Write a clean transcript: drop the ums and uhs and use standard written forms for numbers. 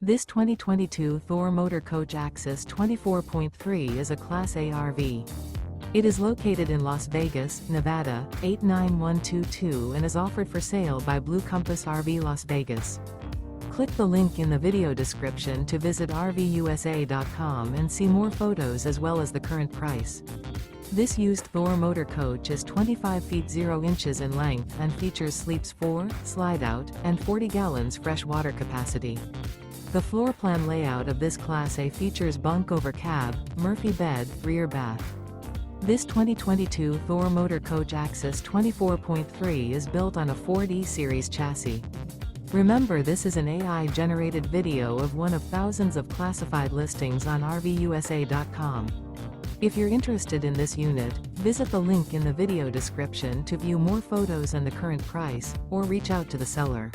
This 2022 Thor Motor Coach Axis 24.3 is a Class A RV. It is located in Las Vegas, Nevada, 89122 and is offered for sale by Blue Compass RV Las Vegas. Click the link in the video description to visit RVUSA.com and see more photos as well as the current price. This used Thor Motor Coach is 25 feet 0 inches in length and features sleeps 4, slide-out, and 40 gallons fresh water capacity. The floor plan layout of this Class A features bunk over cab, Murphy bed, rear bath. This 2022 Thor Motor Coach Axis 24.3 is built on a Ford E-Series chassis. Remember, this is an AI-generated video of one of thousands of classified listings on RVUSA.com. If you're interested in this unit, visit the link in the video description to view more photos and the current price, or reach out to the seller.